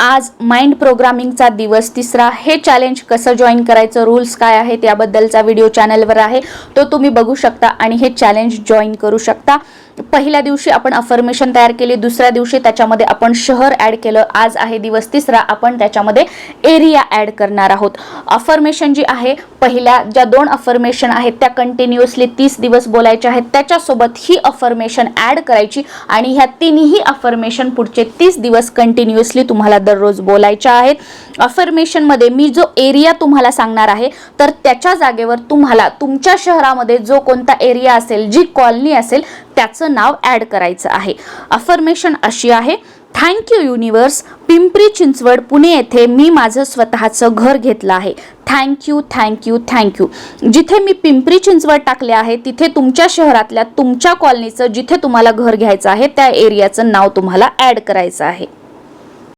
आज माइंड प्रोग्रामिंगचा दिवस 3रा। हे चॅलेंज कसं जॉईन करायचं, रूल्स काय आहेत याबद्दलचा व्हिडिओ चॅनलवर आहे, तो तुम्ही बघू शकता आणि हे चॅलेंज जॉईन करू शकता। पहिल्या दिवशी आपण अफर्मेशन तयार केली, दुसऱ्या दिवशी त्याच्यामध्ये आपण शहर ॲड केलं, आज आहे दिवस 3रा, आपण त्याच्यामध्ये एरिया ॲड करणार आहोत। अफर्मेशन जी आहे, पहिल्या ज्या 2 अफर्मेशन आहेत त्या कंटिन्युअसली 30 दिवस बोलायचे आहेत, त्याच्यासोबत ही अफर्मेशन ॲड करायची आणि ह्या तिन्ही अफर्मेशन पुढचे 30 दिवस कंटिन्युअसली तुम्हाला दररोज बोलायच्या आहेत। अफर्मेशन मध्ये मी जो एरिया तुम्हाला सांगणार आहे, तर त्याच्या जागेवर तुम्हाला तुमच्या शहरामध्ये जो कोणता एरिया असेल, जी कॉलनी असेल, त्याचं नाव ॲड करायचं आहे। अफर्मेशन अशी आहे, thank you universe, Pimpri Chinchwad Pune येथे मी माझं स्वतःचं घर घेतलं आहे। Thank you thank you thank you. जिथे मी पिंपरी चिंचवड टाकले आहे, तिथे तुमच्या शहरातल्या तुमच्या कॉलनीचं जिथे तुम्हाला घर घ्यायचं आहे त्या एरियाचं नाव तुम्हाला ॲड करायचं आहे।